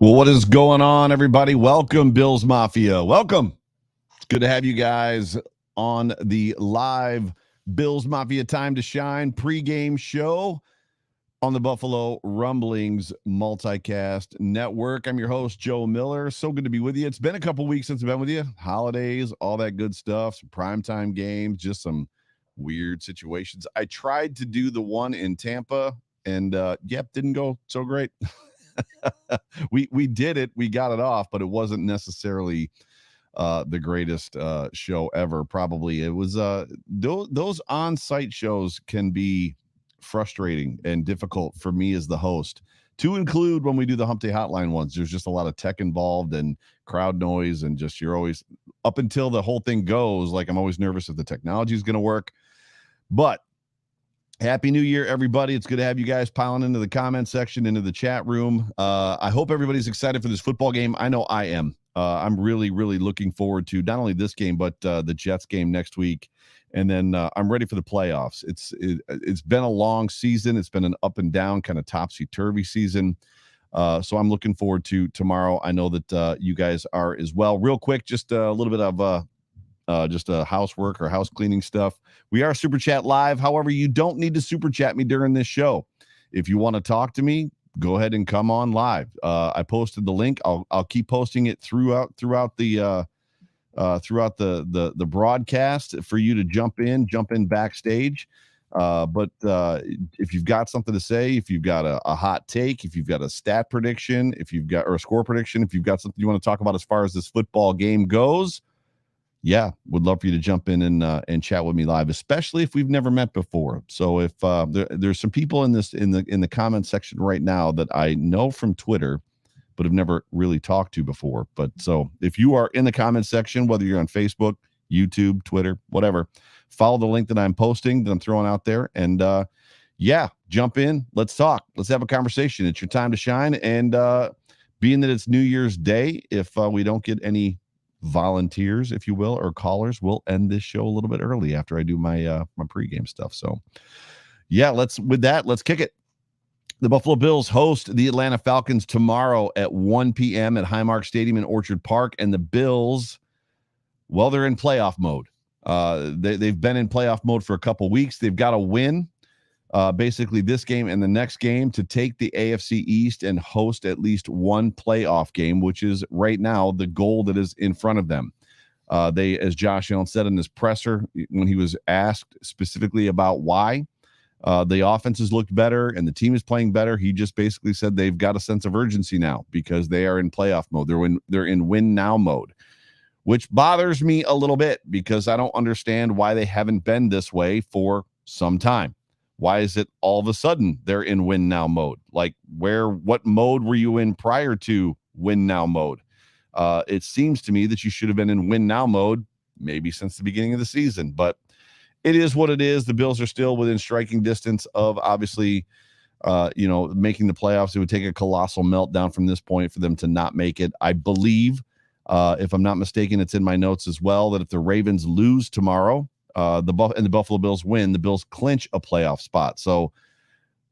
Well, what is going on, everybody? Welcome, Bills Mafia. Welcome. It's good to have you guys on the live Bills Mafia Time to Shine pregame show on the Buffalo Rumblings multicast network. I'm your host, Joe Miller. So good to be with you. It's been a couple weeks since I've been with you. Holidays, all that good stuff, some primetime games, just some weird situations. I tried to do the one in Tampa, and didn't go so great. we did it, we got it off, but it wasn't necessarily the greatest show ever. Probably it was those on-site shows can be frustrating and difficult for me as the host, to include when we do the Hump Day Hotline ones. There's just a lot of tech involved and crowd noise, and just you're always, up until the whole thing goes, like I'm always nervous if the technology is going to work. But Happy New Year, everybody. It's good to have you guys piling into the comment section, into the chat room. I hope everybody's excited for this football game. I know I am. I'm really, really looking forward to not only this game, but the Jets game next week. And then I'm ready for the playoffs. It's been a long season. It's been an up and down, kind of topsy-turvy season. So I'm looking forward to tomorrow. I know that you guys are as well. Real quick, just a little bit of just a housework or house cleaning stuff. We are Super Chat Live. However, you don't need to Super Chat me during this show. If you want to talk to me, go ahead and come on live. I posted the link. I'll keep posting it throughout the broadcast for you to jump in backstage. But if you've got something to say, if you've got a hot take, if you've got a stat prediction, or a score prediction, if you've got something you want to talk about as far as this football game goes, yeah, would love for you to jump in and chat with me live, especially if we've never met before. So if there's some people in the comment section right now that I know from Twitter, but have never really talked to before. But so if you are in the comment section, whether you're on Facebook, YouTube, Twitter, whatever, follow the link that I'm posting, that I'm throwing out there, and jump in. Let's talk. Let's have a conversation. It's your time to shine. And being that it's New Year's Day, if we don't get any volunteers, if you will, or callers, we'll end this show a little bit early after I do my my pregame stuff. So let's kick it. The Buffalo Bills host the Atlanta Falcons tomorrow at 1 p.m. at Highmark Stadium in Orchard Park. And the Bills, well, they're in playoff mode. They've been in playoff mode for a couple weeks. They've got to win basically this game and the next game to take the AFC East and host at least one playoff game, which is right now the goal that is in front of them. They, as Josh Allen said in his presser, when he was asked specifically about why the offense has looked better and the team is playing better, he just basically said they've got a sense of urgency now because they are in playoff mode. They're in win now mode, which bothers me a little bit because I don't understand why they haven't been this way for some time. Why is it all of a sudden they're in win now mode? Like what mode were you in prior to win now mode? It seems to me that you should have been in win now mode maybe since the beginning of the season, but it is what it is. The Bills are still within striking distance of obviously, making the playoffs. It would take a colossal meltdown from this point for them to not make it. I believe, if I'm not mistaken, it's in my notes as well, that if the Ravens lose tomorrow, the Buffalo Bills win, the Bills clinch a playoff spot. So,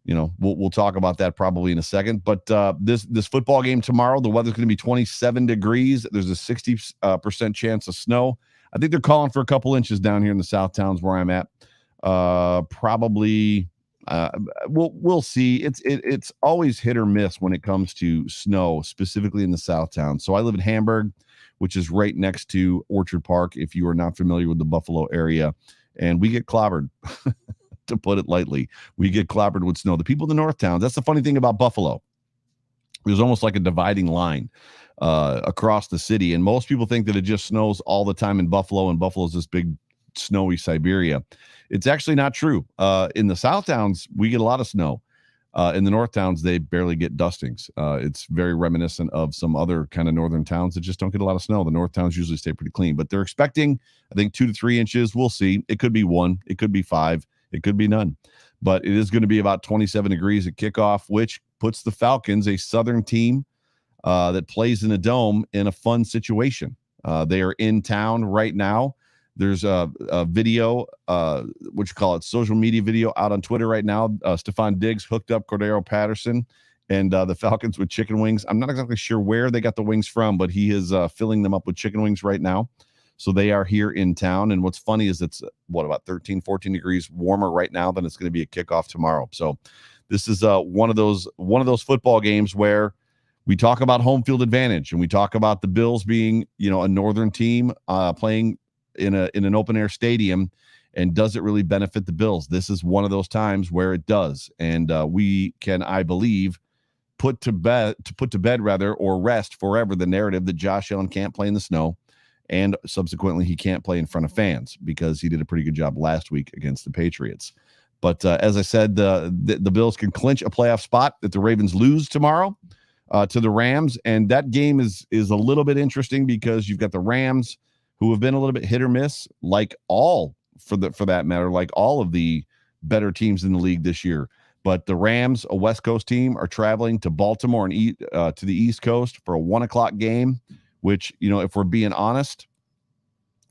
we'll talk about that probably in a second. But this football game tomorrow, the weather's going to be 27 degrees. There's a 60% chance of snow. I think they're calling for a couple inches down here in the South Towns where I'm at. Probably, we'll see. It's always hit or miss when it comes to snow, specifically in the South Towns. So I live in Hamburg, which is right next to Orchard Park, if you are not familiar with the Buffalo area. And we get clobbered, to put it lightly. We get clobbered with snow. The people in the North Towns, that's the funny thing about Buffalo. There's almost like a dividing line across the city. And most people think that it just snows all the time in Buffalo, and Buffalo is this big, snowy Siberia. It's actually not true. In the South Towns, we get a lot of snow. In the North Towns, they barely get dustings. It's very reminiscent of some other kind of northern towns that just don't get a lot of snow. The North Towns usually stay pretty clean, but they're expecting, I think, 2 to 3 inches. We'll see. It could be 1. It could be 5. It could be none. But it is going to be about 27 degrees at kickoff, which puts the Falcons, a Southern team that plays in a dome, in a fun situation. They are in town right now. There's a video, what you call it, social media video out on Twitter right now. Stephon Diggs hooked up Cordero Patterson and the Falcons with chicken wings. I'm not exactly sure where they got the wings from, but he is filling them up with chicken wings right now. So they are here in town. And what's funny is it's about 13, 14 degrees warmer right now than it's going to be a kickoff tomorrow. So this is one of those football games where we talk about home field advantage, and we talk about the Bills being, a northern team playing in an open air stadium. And does it really benefit the Bills? This is one of those times where it does. And we can, I believe, put to bed or rest forever the narrative that Josh Allen can't play in the snow, and subsequently he can't play in front of fans, because he did a pretty good job last week against the Patriots. But as I said, the Bills can clinch a playoff spot if the Ravens lose tomorrow to the Rams. And that game is a little bit interesting, because you've got the Rams, who have been a little bit hit or miss, like all of the better teams in the league this year. But the Rams, a West Coast team, are traveling to Baltimore and to the East Coast for a 1:00 game, which, if we're being honest,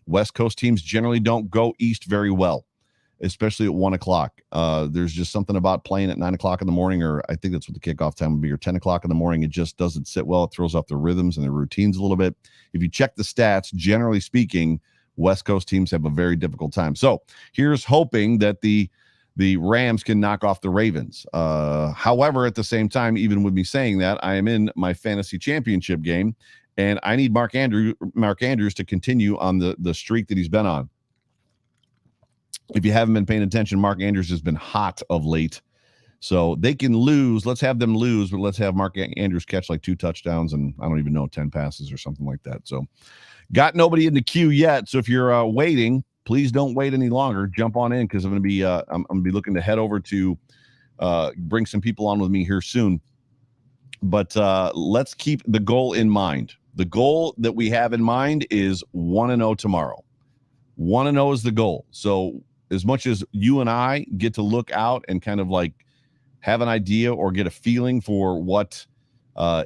West Coast teams generally don't go east very well, especially at 1:00. There's just something about playing at 9:00 in the morning, or I think that's what the kickoff time would be, or 10:00 in the morning. It just doesn't sit well. It throws off the rhythms and the routines a little bit. If you check the stats, generally speaking, West Coast teams have a very difficult time. So here's hoping that the Rams can knock off the Ravens. However, at the same time, even with me saying that, I am in my fantasy championship game, and I need Mark Andrews to continue on the streak that he's been on. If you haven't been paying attention, Mark Andrews has been hot of late. So they can lose. Let's have them lose, but let's have Mark Andrews catch like 2 touchdowns and I don't even know, 10 passes or something like that. So got nobody in the queue yet. So if you're waiting, please don't wait any longer. Jump on in, because I'm going to be I'm going to be looking to head over to bring some people on with me here soon. But let's keep the goal in mind. The goal that we have in mind is 1-0 tomorrow. 1-0 is the goal. So as much as you and I get to look out and kind of like have an idea or get a feeling for what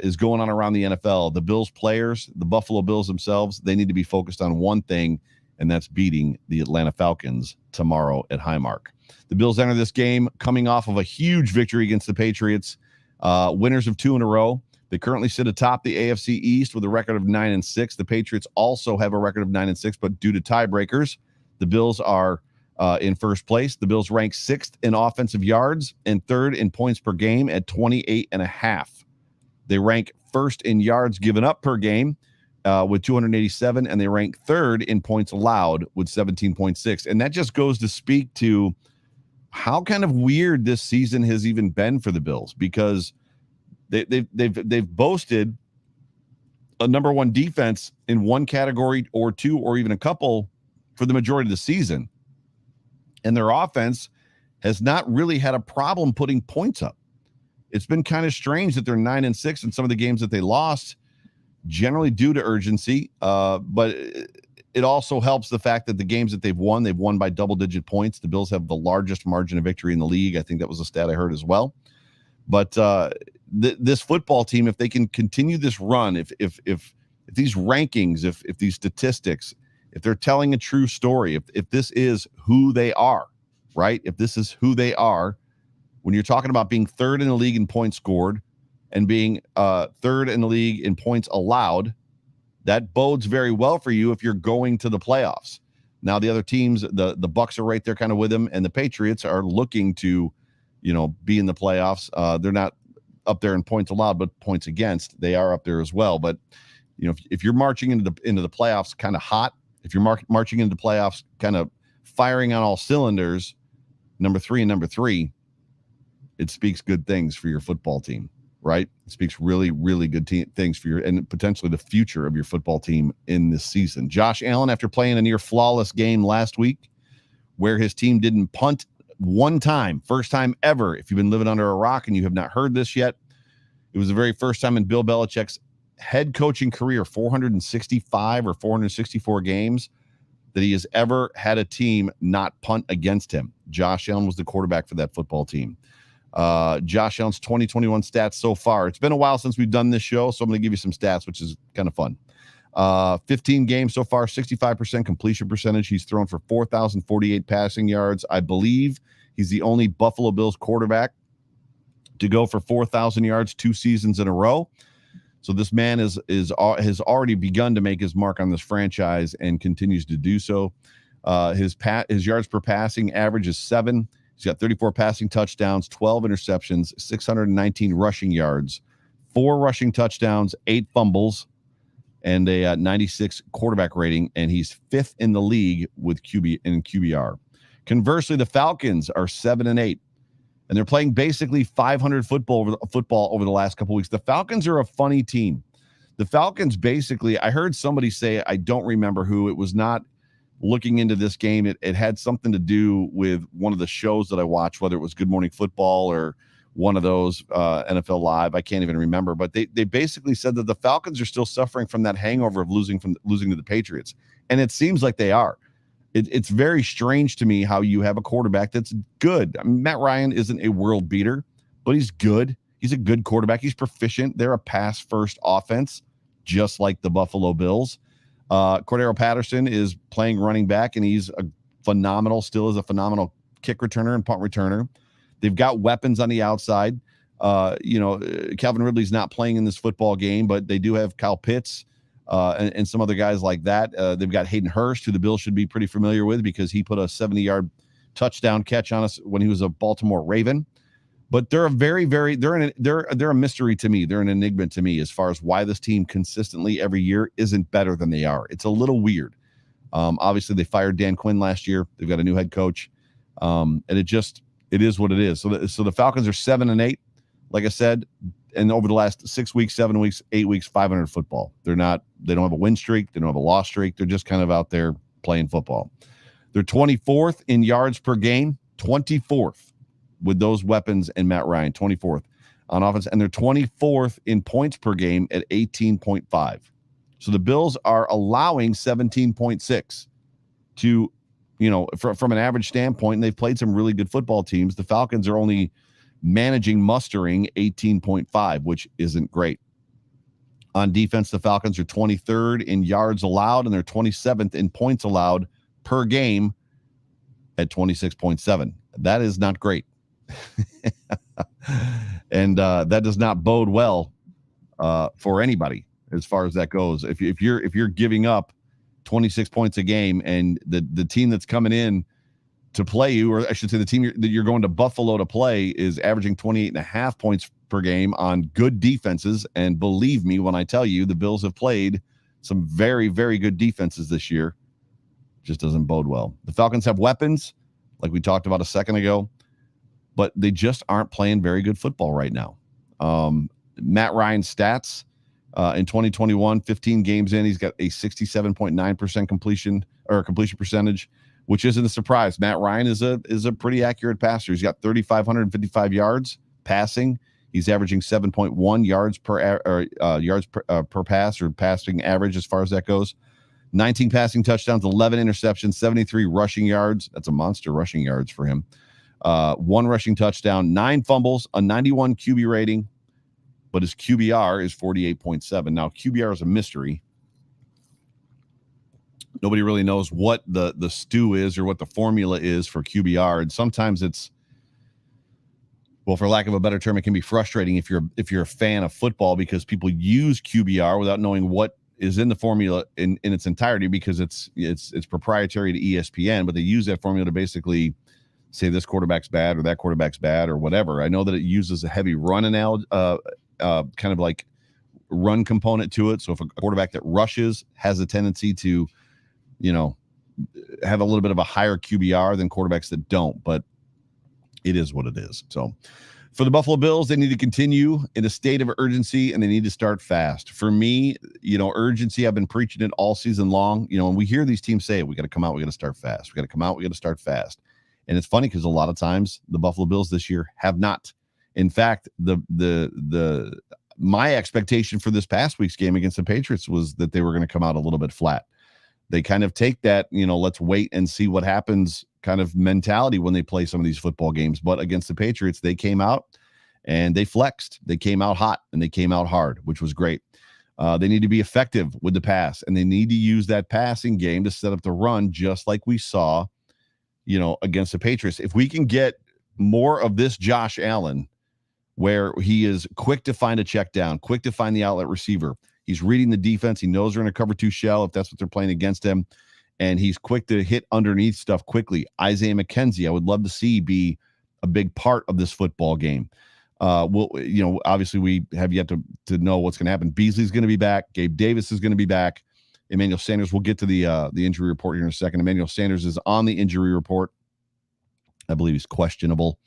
is going on around the NFL, the Bills players, the Buffalo Bills themselves, they need to be focused on one thing, and that's beating the Atlanta Falcons tomorrow at Highmark. The Bills enter this game coming off of a huge victory against the Patriots, winners of 2 in a row. They currently sit atop the AFC East with a record of 9-6. The Patriots also have a record of 9-6, but due to tiebreakers, the Bills are in first place. The Bills rank 6th in offensive yards and 3rd in points per game at 28.5. They rank 1st in yards given up per game with 287, and they rank 3rd in points allowed with 17.6. And that just goes to speak to how kind of weird this season has even been for the Bills, because they've boasted a number 1 defense in one category or 2 or even a couple for the majority of the season. And their offense has not really had a problem putting points up. It's been kind of strange that they're 9-6 in some of the games that they lost, generally due to urgency. But it also helps the fact that the games that they've won by double-digit points. The Bills have the largest margin of victory in the league. I think that was a stat I heard as well. But this football team, if they can continue this run, if these rankings, if these statistics, if they're telling a true story, if this is who they are, right? If this is who they are, when you're talking about being 3rd in the league in points scored and being 3rd in the league in points allowed, that bodes very well for you if you're going to the playoffs. Now, the other teams, the Bucs are right there kind of with them, and the Patriots are looking to, be in the playoffs. They're not up there in points allowed, but points against, they are up there as well. But, if you're marching into the playoffs kind of hot, if you're marching into the playoffs kind of firing on all cylinders, number 3 and number 3, it speaks good things for your football team, right? It speaks really, really good things for and potentially the future of your football team in this season. Josh Allen, after playing a near flawless game last week where his team didn't punt one time, first time ever. If you've been living under a rock and you have not heard this yet, it was the very first time in Bill Belichick's head coaching career, 465 or 464 games, that he has ever had a team not punt against him. Josh Allen was the quarterback for that football team. Josh Allen's 2021 stats so far. It's been a while since we've done this show, so I'm going to give you some stats, which is kind of fun. 15 games so far, 65% completion percentage. He's thrown for 4,048 passing yards. I believe he's the only Buffalo Bills quarterback to go for 4,000 yards 2 seasons in a row. So this man has already begun to make his mark on this franchise and continues to do so. His yards per passing average is 7. He's got 34 passing touchdowns, 12 interceptions, 619 rushing yards, 4 rushing touchdowns, 8 fumbles, and a 96 quarterback rating, and he's 5th in the league with QBR. Conversely, the Falcons are 7-8. And they're playing basically 500 football over the last couple weeks. The Falcons are a funny team. The Falcons basically, I heard somebody say, I don't remember who, it was not looking into this game. It had something to do with one of the shows that I watched, whether it was Good Morning Football or one of those NFL Live. I can't even remember. But they basically said that the Falcons are still suffering from that hangover of losing to the Patriots. And it seems like they are. It's very strange to me how you have a quarterback that's good. I mean, Matt Ryan isn't a world beater, but he's good. He's a good quarterback. He's proficient. They're a pass-first offense, just like the Buffalo Bills. Cordero Patterson is playing running back, and he's still is a phenomenal kick returner and punt returner. They've got weapons on the outside. Calvin Ridley's not playing in this football game, but they do have Kyle Pitts. And some other guys like that. They've got Hayden Hurst, who the Bills should be pretty familiar with because he put a 70-yard touchdown catch on us when he was a Baltimore Raven. But they're a they're a mystery to me. They're an enigma to me as far as why this team consistently every year isn't better than they are. It's a little weird. Obviously, they fired Dan Quinn last year. They've got a new head coach, and it is what it is. So the Falcons are 7-8, like I said. And over the last 6 weeks, 7 weeks, 8 weeks, 500 football. They don't have a win streak. They don't have a loss streak. They're just kind of out there playing football. They're 24th in yards per game, 24th with those weapons and Matt Ryan, 24th on offense. And they're 24th in points per game at 18.5. So the Bills are allowing 17.6 to, from an average standpoint, and they've played some really good football teams. The Falcons are only mustering 18.5, which isn't great. On defense, the Falcons are 23rd in yards allowed, and they're 27th in points allowed per game at 26.7. That is not great. And that does not bode well for anybody as far as that goes. If you're giving up 26 points a game, and the team that's coming in to play you, or I should say the team that you're going to Buffalo to play, is averaging 28.5 points per game on good defenses. And believe me when I tell you, the Bills have played some very, very good defenses this year. Just doesn't bode well. The Falcons have weapons, like we talked about a second ago, but they just aren't playing very good football right now. Matt Ryan's stats in 2021, 15 games in, he's got a 67.9% completion percentage, which isn't a surprise. Matt Ryan is a pretty accurate passer. He's got 3,555 yards passing. He's averaging 7.1 yards per pass, or passing average as far as that goes. 19 passing touchdowns, 11 interceptions, 73 rushing yards. That's a monster rushing yards for him. 1 rushing touchdown, 9 fumbles, a 91 QB rating, but his QBR is 48.7. Now, QBR is a mystery. Nobody really knows what the stew is or what the formula is for QBR. And sometimes it's, well, for lack of a better term, it can be frustrating if you're a fan of football, because people use QBR without knowing what is in the formula in its entirety, because it's proprietary to ESPN, but they use that formula to basically say this quarterback's bad or that quarterback's bad or whatever. I know that it uses a heavy run kind of like run component to it. So if a quarterback that rushes has a tendency to, have a little bit of a higher QBR than quarterbacks that don't, but it is what it is. So for the Buffalo Bills, they need to continue in a state of urgency, and they need to start fast. For me, urgency, I've been preaching it all season long, and we hear these teams say, we got to come out, we got to start fast. We got to come out, we got to start fast. And it's funny because a lot of times the Buffalo Bills this year have not. In fact, my expectation for this past week's game against the Patriots was that they were going to come out a little bit flat. They kind of take that, let's wait and see what happens kind of mentality when they play some of these football games. But against the Patriots, they came out and they flexed. They came out hot and they came out hard, which was great. They need to be effective with the pass, and they need to use that passing game to set up the run, just like we saw, against the Patriots. If we can get more of this Josh Allen, where he is quick to find a check down, quick to find the outlet receiver. He's reading the defense. He knows they're in a cover 2 shell if that's what they're playing against him. And he's quick to hit underneath stuff quickly. Isaiah McKenzie, I would love to see be a big part of this football game. Obviously we have yet to know what's going to happen. Beasley's going to be back. Gabe Davis is going to be back. Emmanuel Sanders, we'll get to the injury report here in a second. Emmanuel Sanders is on the injury report. I believe he's questionable.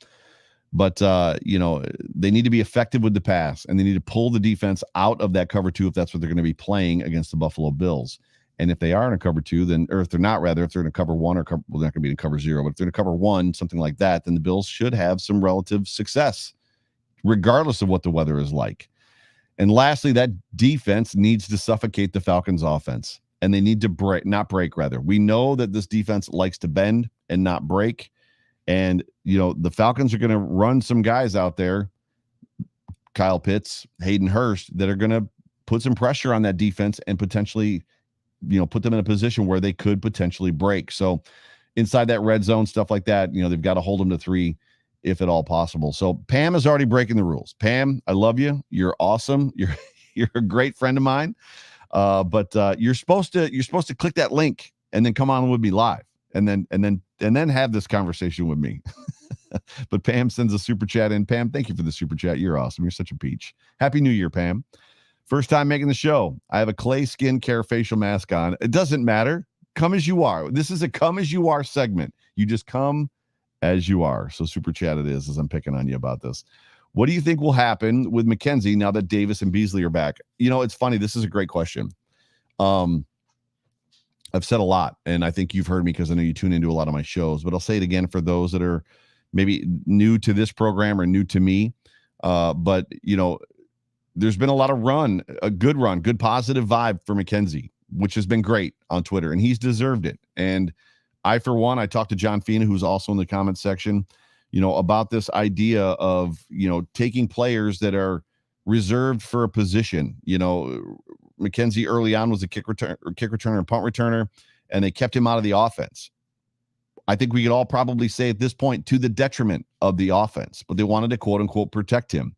But, they need to be effective with the pass, and they need to pull the defense out of that cover 2 if that's what they're going to be playing against the Buffalo Bills. And if they are in a cover 2, then, or if they're not, rather, if they're in a cover 1 they're not going to be in cover 0, but if they're in a cover 1, something like that, then the Bills should have some relative success, regardless of what the weather is like. And lastly, that defense needs to suffocate the Falcons offense, and they need to not break. We know that this defense likes to bend and not break. And, the Falcons are going to run some guys out there, Kyle Pitts, Hayden Hurst, that are going to put some pressure on that defense and potentially, put them in a position where they could potentially break. So inside that red zone, stuff like that, they've got to hold them to 3 if at all possible. So Pam is already breaking the rules. Pam, I love you. You're awesome. You're a great friend of mine. But you're supposed to click that link and then come on with me live and then have this conversation with me. But Pam sends a super chat in. Pam, thank you for the super chat. You're awesome. You're such a peach. Happy New Year, Pam. First time making the show. I have a clay skin care facial mask on. It doesn't matter. Come as you are. This is a come as you are segment. You just come as you are. So super chat it is, as I'm picking on you about this. What do you think will happen with McKenzie now that Davis and Beasley are back? It's funny. This is a great question. I've said a lot, and I think you've heard me because I know you tune into a lot of my shows, but I'll say it again for those that are maybe new to this program or new to me. But there's been a lot of good positive vibe for McKenzie, which has been great on Twitter, and he's deserved it. And I, for one, I talked to John Fina, who's also in the comments section, about this idea of, taking players that are reserved for a position. McKenzie early on was a kick returner and punt returner, and they kept him out of the offense. I think we could all probably say at this point to the detriment of the offense, but they wanted to quote unquote protect him.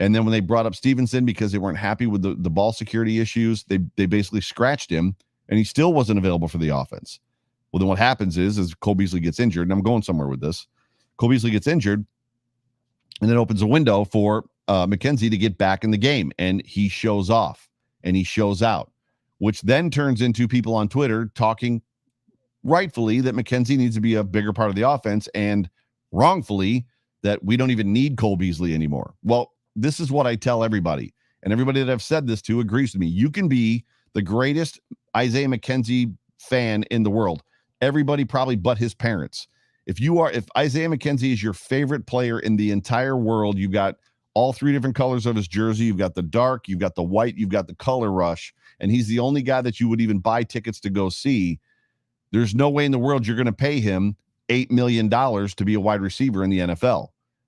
And then when they brought up Stevenson because they weren't happy with the ball security issues, they basically scratched him, and he still wasn't available for the offense. Well, then what happens is Cole Beasley gets injured, and I'm going somewhere with this. Cole Beasley gets injured, and it opens a window for McKenzie to get back in the game, and he shows off, and he shows out, which then turns into people on Twitter talking rightfully that McKenzie needs to be a bigger part of the offense, and wrongfully that we don't even need Cole Beasley anymore. Well, this is what I tell everybody, and everybody that I've said this to agrees with me. You can be the greatest Isaiah McKenzie fan in the world. Everybody probably but his parents. If Isaiah McKenzie is your favorite player in the entire world, you've got all 3 different colors of his jersey. You've got the dark, you've got the white, you've got the color rush, and he's the only guy that you would even buy tickets to go see. There's no way in the world you're going to pay him $8 million to be a wide receiver in the NFL.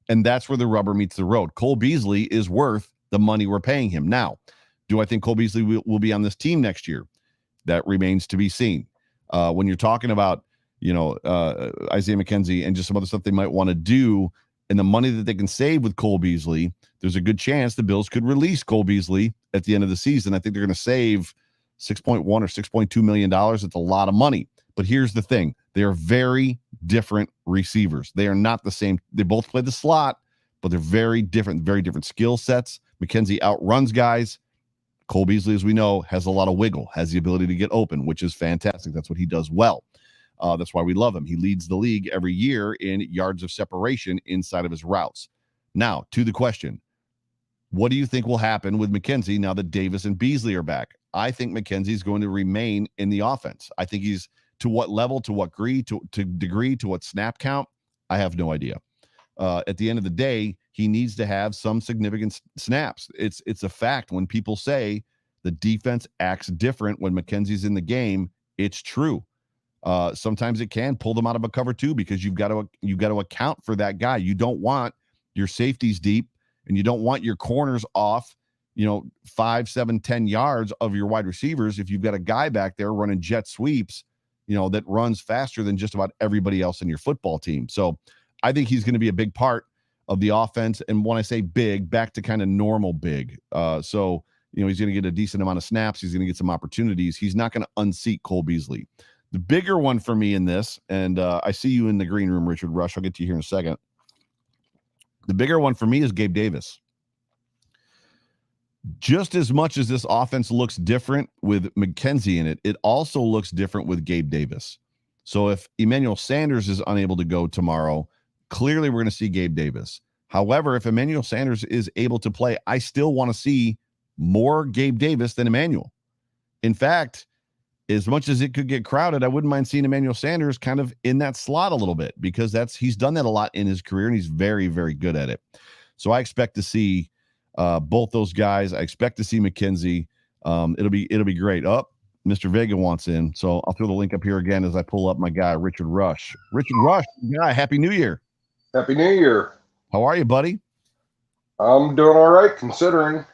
And that's where the rubber meets the road. Cole Beasley is worth the money we're paying him. Now, do I think Cole Beasley will be on this team next year? That remains to be seen. When you're talking about, Isaiah McKenzie and just some other stuff they might want to do and the money that they can save with Cole Beasley, there's a good chance the Bills could release Cole Beasley at the end of the season. I think they're going to save $6.1 or $6.2 million. It's a lot of money. But here's the thing. They are very different receivers. They are not the same. They both play the slot, but they're very different skill sets. McKenzie outruns guys. Cole Beasley, as we know, has a lot of wiggle, has the ability to get open, which is fantastic. That's what he does well. That's why we love him. He leads the league every year in yards of separation inside of his routes. Now, to the question, what do you think will happen with McKenzie now that Davis and Beasley are back? I think McKenzie is going to remain in the offense. I think he's to what level, to what degree, to what snap count, I have no idea. At the end of the day, he needs to have some significant snaps. It's a fact. When people say the defense acts different when McKenzie's in the game, it's true. Sometimes it can pull them out of a cover 2 because you've got to account for that guy. You don't want your safeties deep, and you don't want your corners off, 5, 7, 10 yards of your wide receivers. If you've got a guy back there running jet sweeps, that runs faster than just about everybody else in your football team. So I think he's going to be a big part of the offense. And when I say big, back to kind of normal big. So, he's going to get a decent amount of snaps. He's going to get some opportunities. He's not going to unseat Cole Beasley. The bigger one for me in this, and I see you in the green room, Richard Rush. I'll get to you here in a second. The bigger one for me is Gabe Davis. Just as much as this offense looks different with McKenzie in it, it also looks different with Gabe Davis. So if Emmanuel Sanders is unable to go tomorrow, clearly we're going to see Gabe Davis. However, if Emmanuel Sanders is able to play, I still want to see more Gabe Davis than Emmanuel. In fact, as much as it could get crowded, I wouldn't mind seeing Emmanuel Sanders kind of in that slot a little bit, because he's done that a lot in his career, and he's very, very good at it. So I expect to see both those guys. I expect to see McKenzie. It'll be great. Mr. Vega wants in, so I'll throw the link up here again as I pull up my guy, Richard Rush. Richard Rush, guy, Happy New Year. Happy New Year. How are you, buddy? I'm doing all right, considering.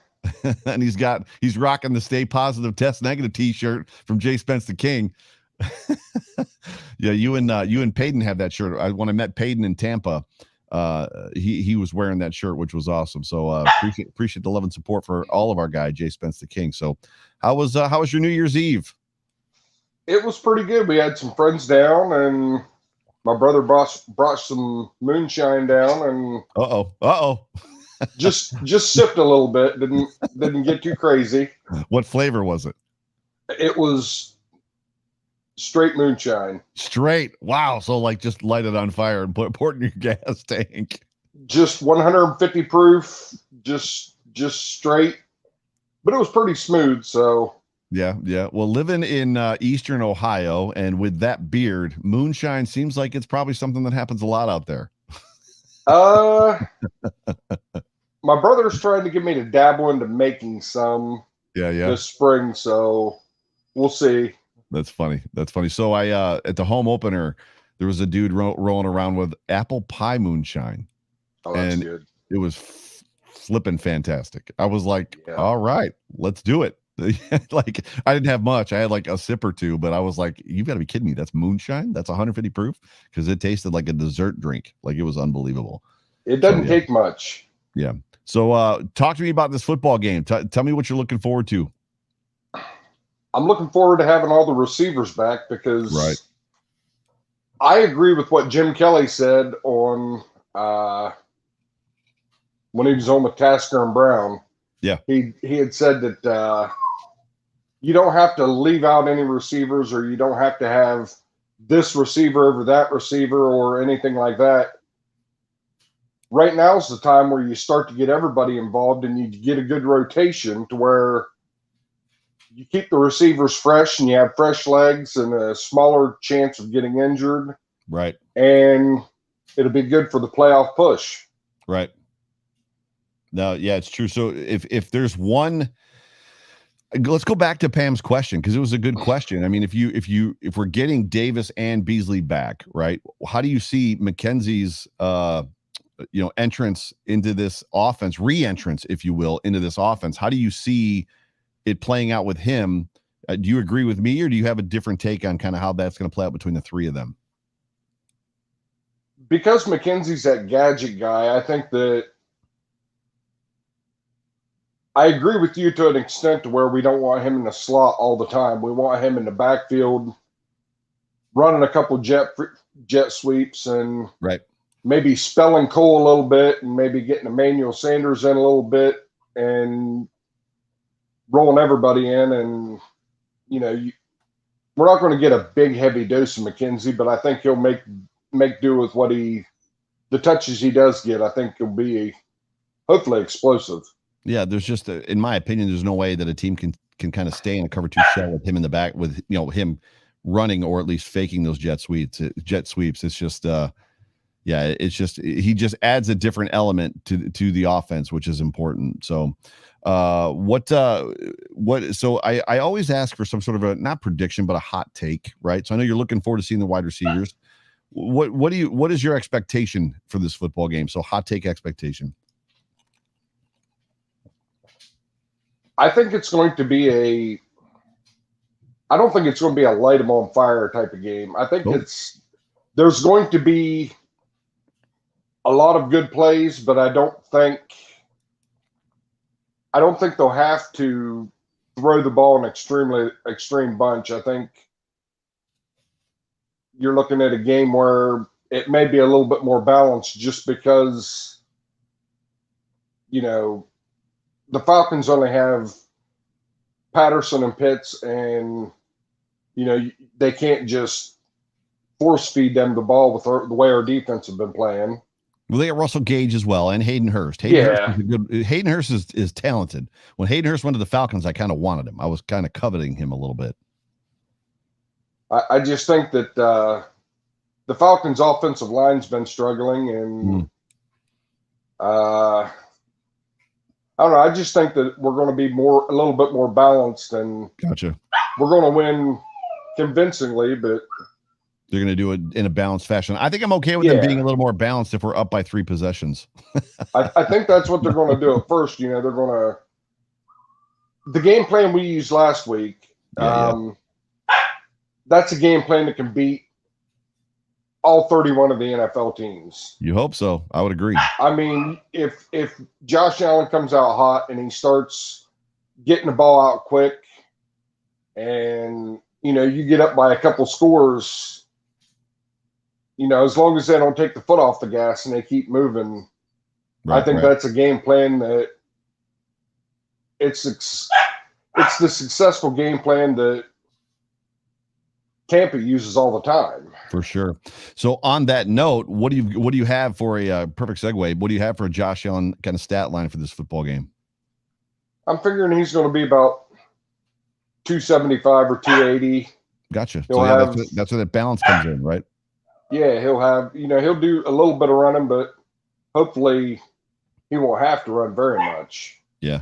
And he's rocking the Stay Positive, Test Negative T-shirt from Jay Spence the King. Yeah, you and Peyton have that shirt. When I met Peyton in Tampa, he was wearing that shirt, which was awesome. So appreciate the love and support for all of our guy Jay Spence the King. So how was your New Year's Eve? It was pretty good. We had some friends down, and my brother brought some moonshine down, and just sipped a little bit. Didn't get too crazy. What flavor was it? It was straight moonshine. Straight. Wow. So like just light it on fire and pour it in your gas tank. Just 150 proof, just straight. But it was pretty smooth, so yeah. Well, living in Eastern Ohio, and with that beard, moonshine seems like it's probably something that happens a lot out there. My brother's trying to get me to dabble into making some this spring, so we'll see. That's funny. So I at the home opener, there was a dude rolling around with apple pie moonshine. Oh, that's good. It was flipping fantastic. I was like, all right, let's do it. Like, I didn't have much. I had like a sip or two, but I was like, you've got to be kidding me. That's moonshine? That's 150 proof? Because it tasted like a dessert drink. Like, it was unbelievable. It doesn't take much. Yeah. So talk to me about this football game. Tell me what you're looking forward to. I'm looking forward to having all the receivers back, because I agree with what Jim Kelly said on when he was on with Tasker and Brown. Yeah. He had said that you don't have to leave out any receivers, or you don't have to have this receiver over that receiver or anything like that. Right now is the time where you start to get everybody involved, and you get a good rotation to where you keep the receivers fresh, and you have fresh legs and a smaller chance of getting injured. Right. And it'll be good for the playoff push. Right. No, yeah, it's true. So if there's one, let's go back to Pam's question, because it was a good question. I mean, if we're getting Davis and Beasley back, right? How do you see McKenzie's entrance into this offense, re-entrance, if you will, into this offense? How do you see it playing out with him? Do you agree with me, or do you have a different take on kind of how that's going to play out between the three of them? Because McKenzie's that gadget guy, I think that I agree with you to an extent to where we don't want him in the slot all the time. We want him in the backfield running a couple jet sweeps, and maybe spelling Cole a little bit, and maybe getting Emmanuel Sanders in a little bit, and rolling everybody in. And, we're not going to get a big, heavy dose of McKenzie, but I think he'll make do with the touches he does get. I think he'll be hopefully explosive. Yeah, there's just, in my opinion, there's no way that a team can kind of stay in a cover two shell with him in the back, with him running or at least faking those jet sweeps. It's just, it's just, he just adds a different element to the offense, which is important. So, so I always ask for some sort of a, not prediction, but a hot take, right? So I know you're looking forward to seeing the wide receivers. What is your expectation for this football game? So hot take expectation. I think it's going to be I don't think it's going to be a light them on fire type of game. I think there's going to be a lot of good plays, but I don't think they'll have to throw the ball an extreme bunch. I think you're looking at a game where it may be a little bit more balanced just because, the Falcons only have Patterson and Pitts, and, they can't just force feed them the ball with the way our defense have been playing. Well, they got Russell Gage as well, and Hayden Hurst. Hayden Hurst is talented. When Hayden Hurst went to the Falcons, I kind of wanted him. I was kind of coveting him a little bit. I just think that the Falcons' offensive line's been struggling, and I don't know. I just think that we're going to be a little bit more balanced, and gotcha. We're going to win convincingly, but they're going to do it in a balanced fashion. I think I'm okay with them being a little more balanced if we're up by 3 possessions. I think that's what they're going to do at first. They're going to – the game plan we used last week, that's a game plan that can beat all 31 of the NFL teams. You hope so. I would agree. I mean, if Josh Allen comes out hot and he starts getting the ball out quick and, you get up by a couple scores, as long as they don't take the foot off the gas and they keep moving, I think that's a game plan that it's the successful game plan that Tampa uses all the time. For sure. So on that note, what do you have for a perfect segue? What do you have for a Josh Allen kind of stat line for this football game? I'm figuring he's going to be about 275 or 280. Gotcha. So that's where that balance comes in, right? Yeah, he'll have, he'll do a little bit of running, but hopefully he won't have to run very much. Yeah.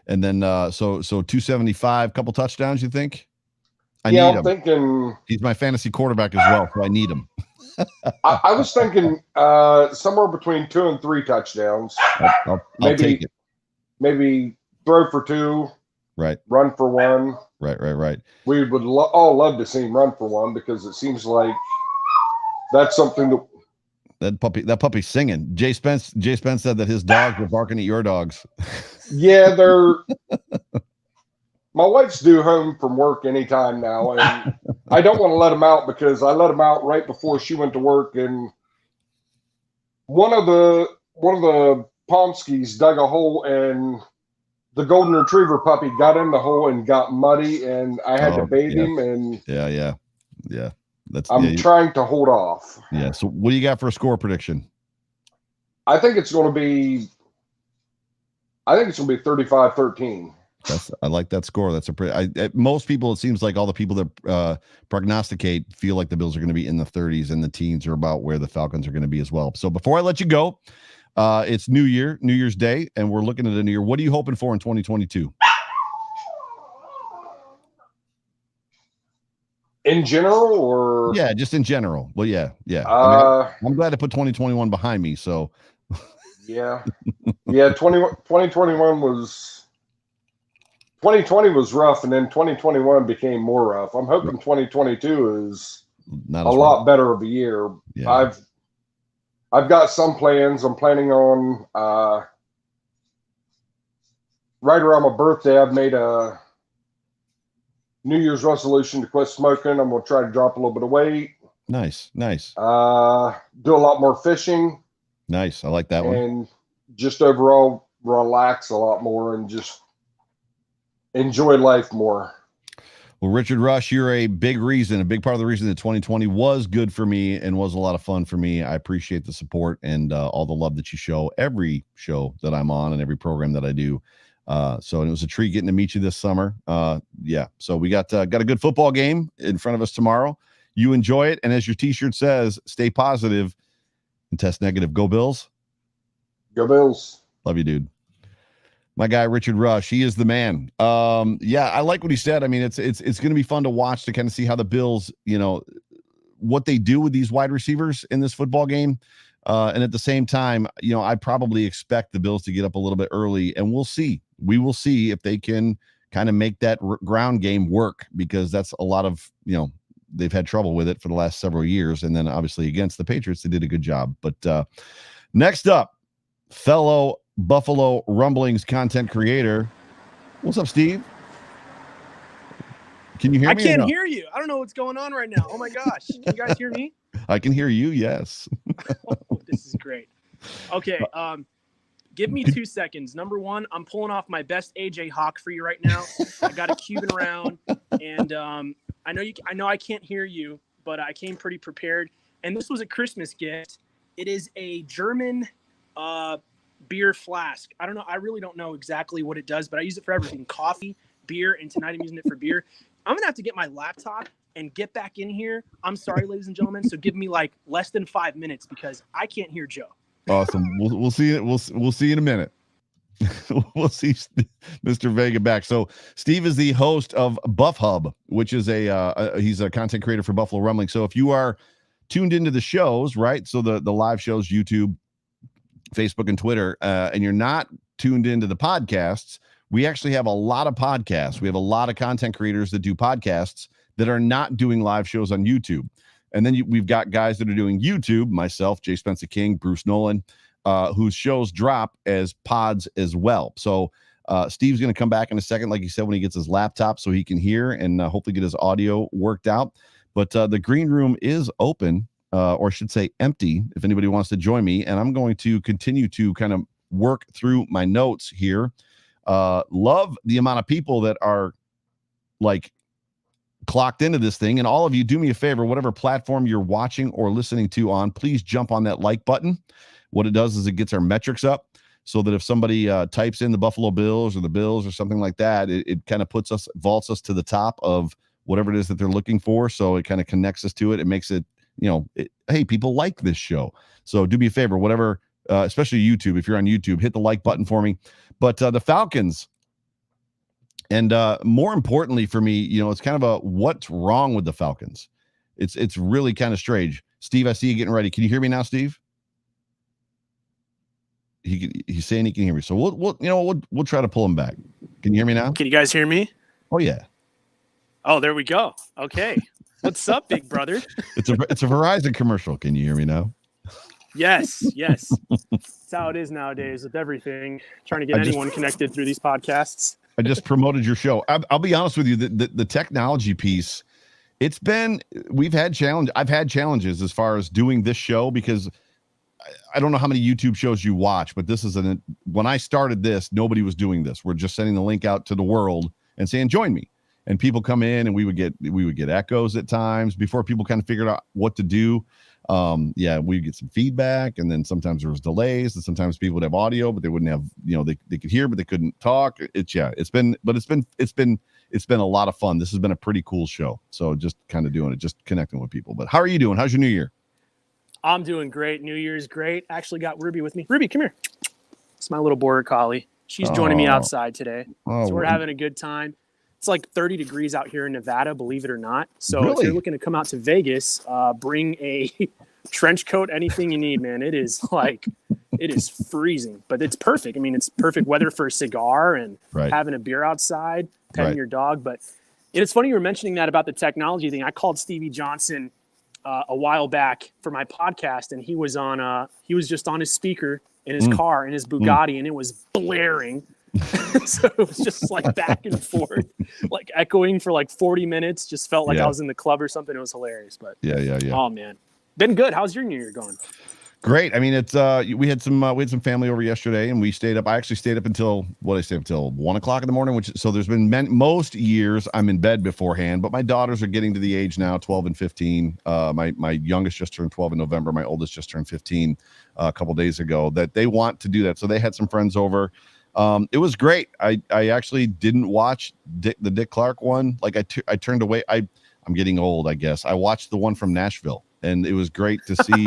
And then so 275, couple touchdowns, you think? I'm thinking he's my fantasy quarterback as well, so I need him. I was thinking somewhere between 2 and 3 touchdowns. I'll take it. Maybe throw for 2. Right. Run for 1. Right. We would all love to see him run for 1 because it seems like that's something that puppy's singing. Jay Spence said that his dogs were barking at your dogs. Yeah, my wife's due home from work anytime now, and I don't want to let him out because I let him out right before she went to work, and one of the Pomskys dug a hole, and the golden retriever puppy got in the hole and got muddy, and I had to bathe him. And yeah. I'm trying to hold off. Yeah. So what do you got for a score prediction? I think it's going to be 35-13. I like that score. That's most people, it seems like all the people that prognosticate feel like the Bills are going to be in the 30s, and the teens are about where the Falcons are going to be as well. So before I let you go, it's New Year's Day, and we're looking at a new year. What are you hoping for in 2022? In general, or just in general? Well, yeah. I'm glad to put 2021 behind me. So 2021 was. 2020 was rough, and then 2021 became more rough. I'm hoping 2022 is a lot better of a year. Yeah. I've got some plans. I'm planning on right around my birthday. I've made a New Year's resolution to quit smoking. I'm going to try to drop a little bit of weight. Nice. Do a lot more fishing. Nice. I like that one. And just overall relax a lot more and just enjoy life more. Well, Richard Rush, you're a big part of the reason that 2020 was good for me and was a lot of fun for me. I appreciate the support and all the love that you show every show that I'm on and every program that I do. So it was a treat getting to meet you this summer. So we got a good football game in front of us tomorrow. You enjoy it. And as your t-shirt says, stay positive and test negative. Go Bills. Go Bills. Love you, dude. My guy, Richard Rush, he is the man. I like what he said. I mean, it's going to be fun to watch to kind of see how the Bills, what they do with these wide receivers in this football game. And at the same time, I probably expect the Bills to get up a little bit early, and we'll see. We will see if they can kind of make that ground game work, because that's a lot of, they've had trouble with it for the last several years. And then obviously against the Patriots, they did a good job. But Next up, fellow Buffalo Rumblings content creator. What's up, Steve? Can you hear me? I can't hear you. I don't know what's going on right now. Oh my gosh. Can you guys hear me? I can hear you, yes. Oh, this is great. Okay, give me 2 seconds. Number one, I'm pulling off my best AJ Hawk for you right now. I got a Cuban round, and I know I can't hear you, but I came pretty prepared. And this was a Christmas gift. It is a German beer flask. I don't know. I really don't know exactly what it does, but I use it for everything: coffee, beer, and tonight I'm using it for beer. I'm going to have to get my laptop and get back in here. I'm sorry, ladies and gentlemen. So give me like less than 5 minutes because I can't hear Joe. Awesome. We'll see. We'll see in a minute. We'll see Mr. Vega back. So Steve is the host of Buff Hub, which is he's a content creator for Buffalo Rumblings. So if you are tuned into the shows, right? So the live shows, YouTube, Facebook, and Twitter, and you're not tuned into the podcasts, we actually have a lot of podcasts. We have a lot of content creators that do podcasts that are not doing live shows on YouTube. And then we've got guys that are doing YouTube, myself, Jay Spencer King, Bruce Nolan, whose shows drop as pods as well. So Steve's going to come back in a second, like he said, when he gets his laptop so he can hear and hopefully get his audio worked out. But the green room is open, or I should say empty, if anybody wants to join me. And I'm going to continue to kind of work through my notes here. Love the amount of people that are like clocked into this thing. And all of you, do me a favor, whatever platform you're watching or listening to on, please jump on that like button. What it does is it gets our metrics up so that if somebody types in the Buffalo Bills or the Bills or something like that, it kind of vaults us to the top of whatever it is that they're looking for. So it kind of connects us to it. It makes it, hey, people like this show. So do me a favor, whatever, especially YouTube. If you're on YouTube, hit the like button for me. But the Falcons, and more importantly for me, it's kind of a what's wrong with the Falcons. It's really kind of strange. Steve, I see you getting ready. Can you hear me now, Steve? He's saying he can hear me. So we'll try to pull him back. Can you hear me now? Can you guys hear me? Oh yeah. Oh, there we go. Okay. What's up, big brother? It's a Verizon commercial. Can you hear me now? Yes. That's how it is nowadays with everything. Trying to get anyone connected through these podcasts. I just promoted your show. I'll be honest with you. The technology piece, I've had challenges as far as doing this show, because I don't know how many YouTube shows you watch, but when I started this, nobody was doing this. We're just sending the link out to the world and saying, join me. And people come in and we would get echoes at times before people kind of figured out what to do. We'd get some feedback, and then sometimes there was delays, and sometimes people would have audio, but they wouldn't have, they could hear, but they couldn't talk. It's been a lot of fun. This has been a pretty cool show. So just kind of doing it, just connecting with people. But how are you doing? How's your new year? I'm doing great. New Year's great. Actually got Ruby with me. Ruby, come here. It's my little border collie. She's joining me outside today. So we're having a good time. It's like 30 degrees out here in Nevada, believe it or not. So If you're looking to come out to Vegas, bring a trench coat, anything you need, man. It is freezing, but it's perfect. I mean, it's perfect weather for a cigar and having a beer outside, petting your dog. But it's funny you were mentioning that about the technology thing. I called Stevie Johnson a while back for my podcast, and he was just on his speaker in his car in his Bugatti, and it was blaring. So it was just like back and forth, like echoing for like 40 minutes. Just felt like I was in the club or something. It was hilarious. But yeah. Oh man, been good. How's your New Year going? Great. I mean, it's we had some family over yesterday, and we stayed up. I actually stayed up until 1 o'clock in the morning. So there's been most years I'm in bed beforehand, but my daughters are getting to the age now, 12 and 15. My youngest just turned 12 in November. My oldest just turned 15 a couple days ago. That they want to do that. So they had some friends over. It was great. I actually didn't watch the Dick Clark one. Like I turned away. I'm getting old, I guess. I watched the one from Nashville, and it was great to see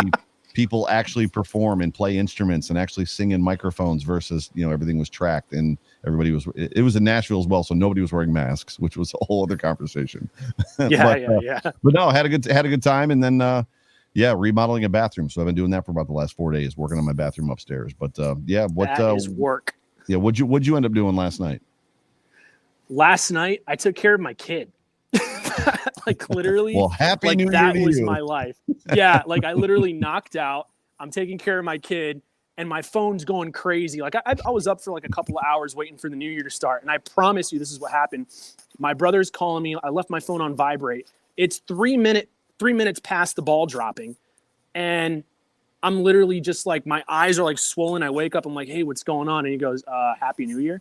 people actually perform and play instruments and actually sing in microphones versus, everything was tracked, and it was in Nashville as well. So nobody was wearing masks, which was a whole other conversation. Yeah. But no, had a good time. And then, remodeling a bathroom. So I've been doing that for about the last 4 days, working on my bathroom upstairs. But that is work. Yeah. What'd you end up doing last night? Last night, I took care of my kid. Like literally. Well, happy New Year that to was you. my life. Yeah. Like I literally knocked out. I'm taking care of my kid. and my phone's going crazy. Like I was up for like a couple of hours waiting for the new year to start. And I promise you, this is what happened. My brother's calling me. I left my phone on vibrate. It's 3 minutes past the ball dropping. And I'm literally just like, my eyes are like swollen. I wake up, I'm like, hey, what's going on? And he goes, Happy New Year.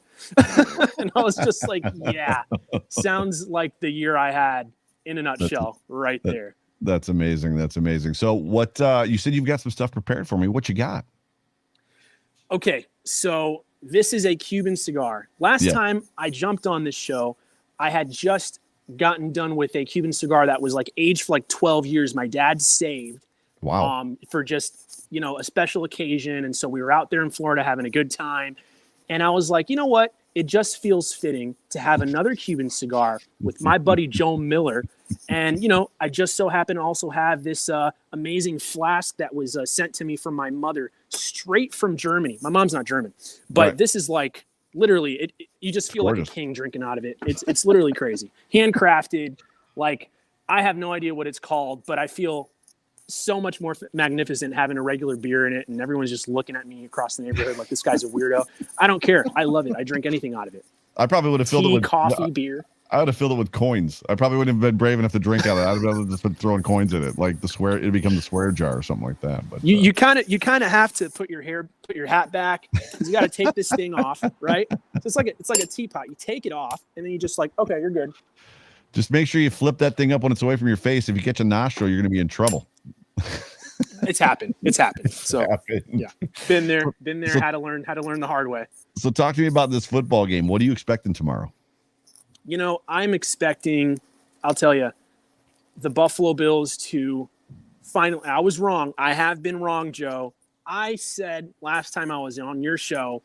And I was just like, yeah, sounds like the year I had in a nutshell right there. That's amazing. That's amazing. So what, you said you've got some stuff prepared for me. What you got? Okay. So this is a Cuban cigar. Last time I jumped on this show, I had just gotten done with a Cuban cigar that was like aged for like 12 years. My dad saved. Wow. For just, a special occasion. And so we were out there in Florida having a good time. And I was like, you know what? It just feels fitting to have another Cuban cigar with my buddy Joe Miller. And, I just so happen to also have this amazing flask that was sent to me from my mother straight from Germany. My mom's not German, but This is like literally, you just feel like a king drinking out of it. It's literally crazy. Handcrafted. Like, I have no idea what it's called, but I feel so much more magnificent having a regular beer in it, and everyone's just looking at me across the neighborhood like this guy's a weirdo. I don't care. I love it. I drink anything out of it. I probably would have filled it with coffee, beer. I would have filled it with coins. I probably wouldn't have been brave enough to drink out of it. I'd have just been throwing coins in it, like it'd become the swear jar or something like that. But you kind of have to put your hat back. You got to take this thing off, right? So it's like a teapot. You take it off, and then you just like, okay, you're good. Just make sure you flip that thing up when it's away from your face. If you catch a nostril, you're going to be in trouble. It's happened. So yeah, been there, so, had to learn the hard way. So talk to me about this football game. What are you expecting tomorrow? I'm expecting, I'll tell you, the Buffalo Bills to finally, I was wrong. I have been wrong, Joe. I said last time I was on your show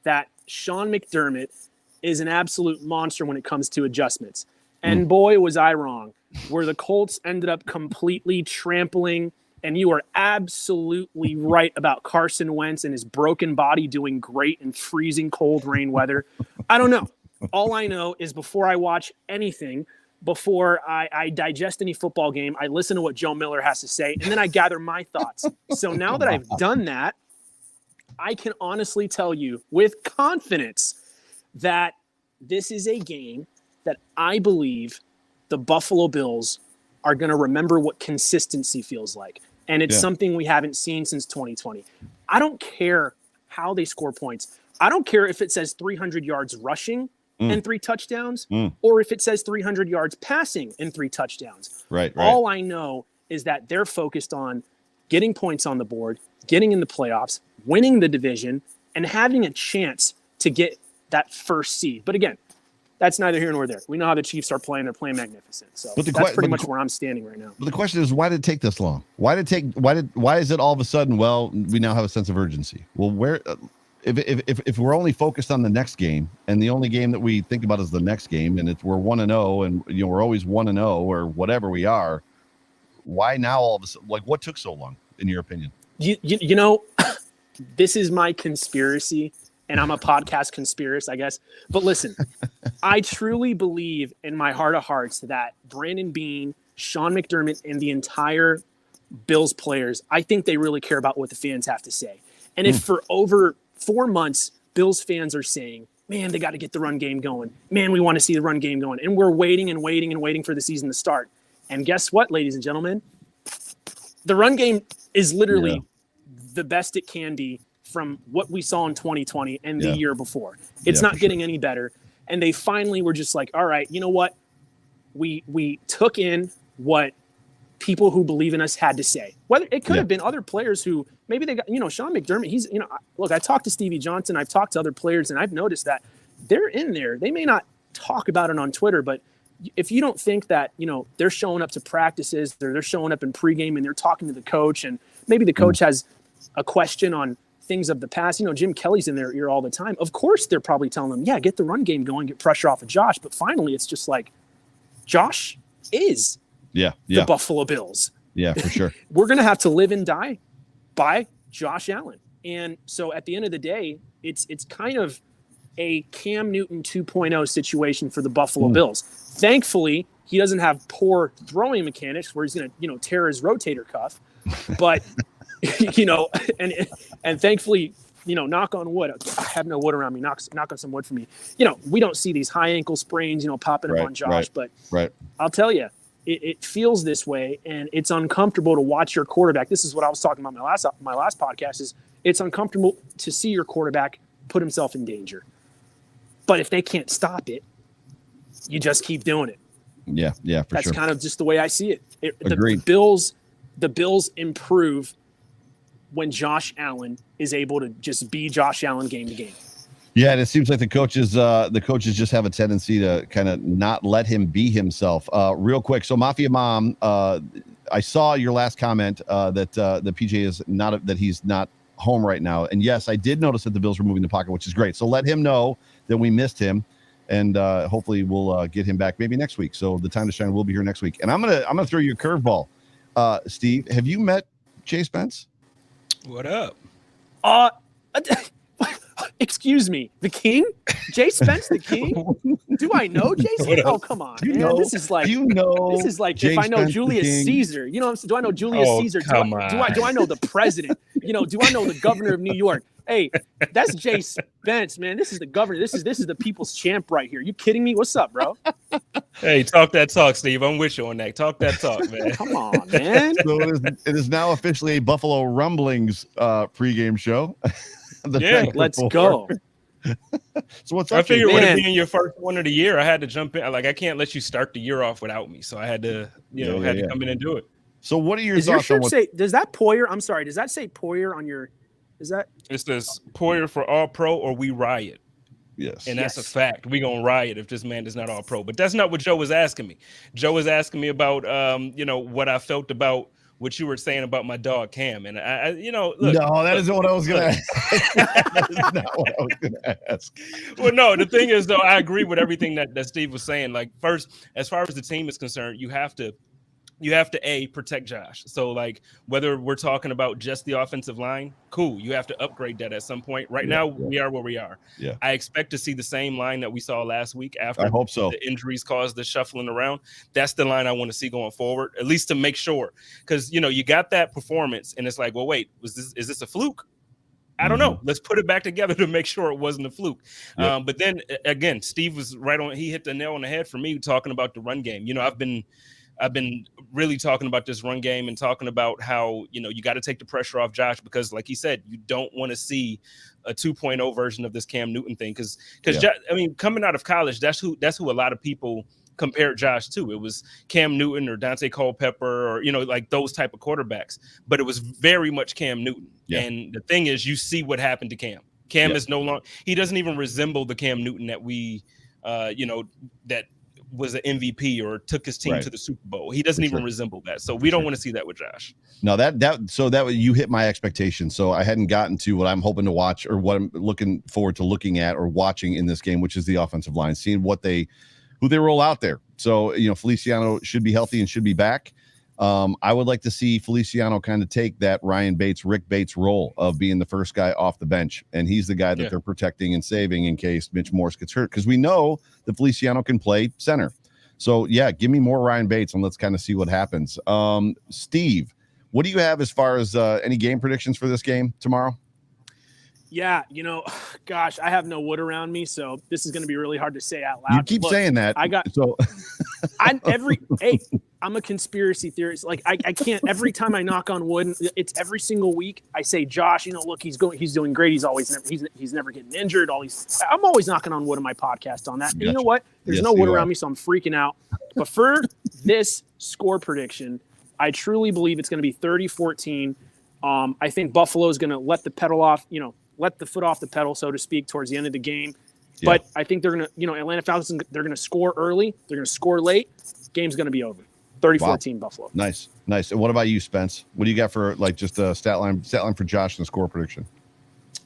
that Sean McDermott is an absolute monster when it comes to adjustments. And boy, was I wrong, where the Colts ended up completely trampling. And you are absolutely right about Carson Wentz and his broken body doing great in freezing cold rain weather. I don't know. All I know is before I watch anything, before I digest any football game, I listen to what Joe Miller has to say, and then I gather my thoughts. So now that I've done that, I can honestly tell you with confidence that this is a game that I believe the Buffalo Bills are going to remember what consistency feels like. And it's something we haven't seen since 2020. I don't care how they score points. I don't care if it says 300 yards rushing and 3 touchdowns, or if it says 300 yards passing and 3 touchdowns. Right. All I know is that they're focused on getting points on the board, getting in the playoffs, winning the division, and having a chance to get that first seed. But again, that's neither here nor there. We know how the Chiefs are playing. They're playing magnificent. So that's pretty much where I'm standing right now. But the question is, why did it take this long? Why is it all of a sudden, well, we now have a sense of urgency? Well, where, if we're only focused on the next game, and the only game that we think about is the next game, and we're 1-0, and we're always 1-0 or whatever we are, why now all of a sudden, like, what took so long in your opinion? This is my conspiracy. And I'm a podcast conspiracist, I guess. But listen, I truly believe in my heart of hearts that Brandon Beane, Sean McDermott, and the entire Bills players, I think they really care about what the fans have to say. And if for over 4 months, Bills fans are saying, man, they got to get the run game going. Man, we want to see the run game going. And we're waiting and waiting and waiting for the season to start. And guess what, ladies and gentlemen? The run game is literally the best it can be from what we saw in 2020 and the year before. It's not getting any better. And they finally were just like, all right, you know what? We took in what people who believe in us had to say. Whether it could have been other players who maybe they got, Sean McDermott, he's, look, I talked to Stevie Johnson, I've talked to other players, and I've noticed that they're in there. They may not talk about it on Twitter, but if you don't think that, they're showing up to practices, they're showing up in pregame and they're talking to the coach, and maybe the coach has a question on things of the past. Jim Kelly's in their ear all the time. Of course, they're probably telling them, get the run game going, get pressure off of Josh. But finally, it's just like, Josh is the Buffalo Bills. Yeah, for sure. We're going to have to live and die by Josh Allen. And so at the end of the day, it's kind of a Cam Newton 2.0 situation for the Buffalo Bills. Thankfully, he doesn't have poor throwing mechanics where he's going to, tear his rotator cuff. But and thankfully, knock on wood. I have no wood around me. Knock on some wood for me. We don't see these high ankle sprains, popping up on Josh. But I'll tell you, it feels this way, and it's uncomfortable to watch your quarterback. This is what I was talking about my last podcast. Is it's uncomfortable to see your quarterback put himself in danger. But if they can't stop it, you just keep doing it. Yeah, for sure. That's kind of just the way I see it. Agreed. The Bills improve when Josh Allen is able to just be Josh Allen game to game. Yeah, and it seems like the coaches just have a tendency to kind of not let him be himself. Real quick, so Mafia Mom, I saw your last comment that the PJ is not that he's not home right now, and yes, I did notice that the Bills were moving the pocket, which is great. So let him know that we missed him, and hopefully we'll get him back maybe next week. So the time to shine will be here next week, and I'm gonna throw you a curveball. Steve, have you met Jay Spence? What up? Excuse me, the King? Jay Spence, the King? Do I know Jay Spence? Oh, come on, man. This is like Jay if I know Spence, Julius Caesar. You know what I'm saying? Do I know Julius Caesar? Do I know the president? Do I know the governor of New York? Hey, that's Jay Spence, man. This is the governor. This is the people's champ right here. You kidding me? What's up, bro? Hey, talk that talk, Steve. I'm with you on that. Talk that talk, man. Come on, man. So it is now officially a Buffalo Rumblings pregame show. Let's go. So what's up? I figured with it being your first one of the year, I had to jump in. Like, I can't let you start the year off without me, so I had to, to come in and do it. So what are your thoughts? Your shirt say? Does that Poyer? I'm sorry. Does that say Poyer on your? Is that? It says Poyer for All Pro or we riot. Yes, and that's a fact. We gonna riot if this man is not All Pro. But that's not what Joe was asking me. Joe was asking me about, what I felt about what you were saying about my dog Cam, and I look. No, that isn't what I was gonna ask. That is not what I was gonna ask. Well, no, the thing is, though, I agree with everything that Steve was saying. Like, first, as far as the team is concerned, you have to protect Josh. So, like, whether we're talking about just the offensive line, cool. You have to upgrade that at some point. Right now, we are where we are. Yeah. I expect to see the same line that we saw last week after I hope so. The injuries caused the shuffling around. That's the line I want to see going forward, at least to make sure. Because, you got that performance, and it's like, well, wait, is this a fluke? I don't know. Let's put it back together to make sure it wasn't a fluke. Yep. But then, again, Steve was right on. He hit the nail on the head for me talking about the run game. I've been really talking about this run game and talking about how, you got to take the pressure off Josh because, like he said, you don't want to see a 2.0 version of this Cam Newton thing. Because coming out of college, that's who a lot of people compared Josh to. It was Cam Newton or Dante Culpepper or, like those type of quarterbacks. But it was very much Cam Newton. Yeah. And the thing is, you see what happened to Cam. Cam is no longer – he doesn't even resemble the Cam Newton that we, that – was an MVP or took his team to the Super Bowl. He doesn't even resemble that. So we don't want to see that with Josh. No, that you hit my expectation. So I hadn't gotten to what I'm hoping to watch or what I'm looking forward to looking at or watching in this game, which is the offensive line, seeing who they roll out there. So, Feliciano should be healthy and should be back. I would like to see Feliciano kind of take that Rick Bates role of being the first guy off the bench. And he's the guy that they're protecting and saving in case Mitch Morse gets hurt. Because we know that Feliciano can play center. So, give me more Ryan Bates and let's kind of see what happens. Steve, what do you have as far as any game predictions for this game tomorrow? Yeah, gosh, I have no wood around me, so this is going to be really hard to say out loud. You keep saying that. I'm a conspiracy theorist. Like I can't. Every time I knock on wood, it's every single week. I say, Josh, look, he's doing great. He's never getting injured. I'm always knocking on wood in my podcast on that. Gotcha. You know what? There's no wood around me, so I'm freaking out. But for this score prediction, I truly believe it's going to be 30-14. I think Buffalo is going to let the foot off the pedal, so to speak, towards the end of the game. Yeah. But I think they're going to, Atlanta Falcons, they're going to score early. They're going to score late. Game's going to be over. 30-14 Buffalo. Nice. And what about you, Spence? What do you got for just a stat line for Josh and the score prediction?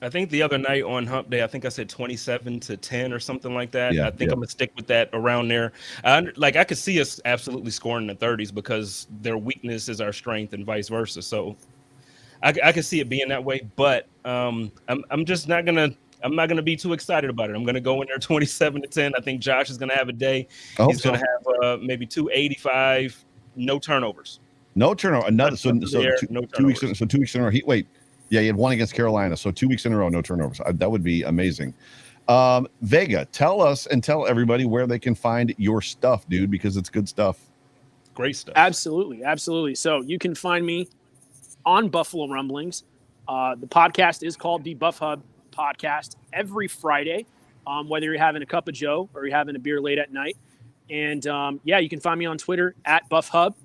I think the other night on Hump Day, I think I said 27-10 or something like that. I think I'm going to stick with that around there. I could see us absolutely scoring in the 30s because their weakness is our strength and vice versa. So I could see it being that way, but I'm just not going to. I'm not going to be too excited about it. I'm going to go in there 27-10. I think Josh is going to have a day. He's going to have maybe 285, no turnovers. No turnover. Another so no 2 weeks. So 2 weeks in a row. He had one against Carolina. So 2 weeks in a row, no turnovers. That would be amazing. Vega, tell us and tell everybody where they can find your stuff, dude, because it's good stuff. Great stuff. Absolutely. So you can find me on Buffalo Rumblings. The podcast is called the Buff Hub Podcast every Friday, whether you're having a cup of Joe or you're having a beer late at night. And you can find me on Twitter at Buff Hub,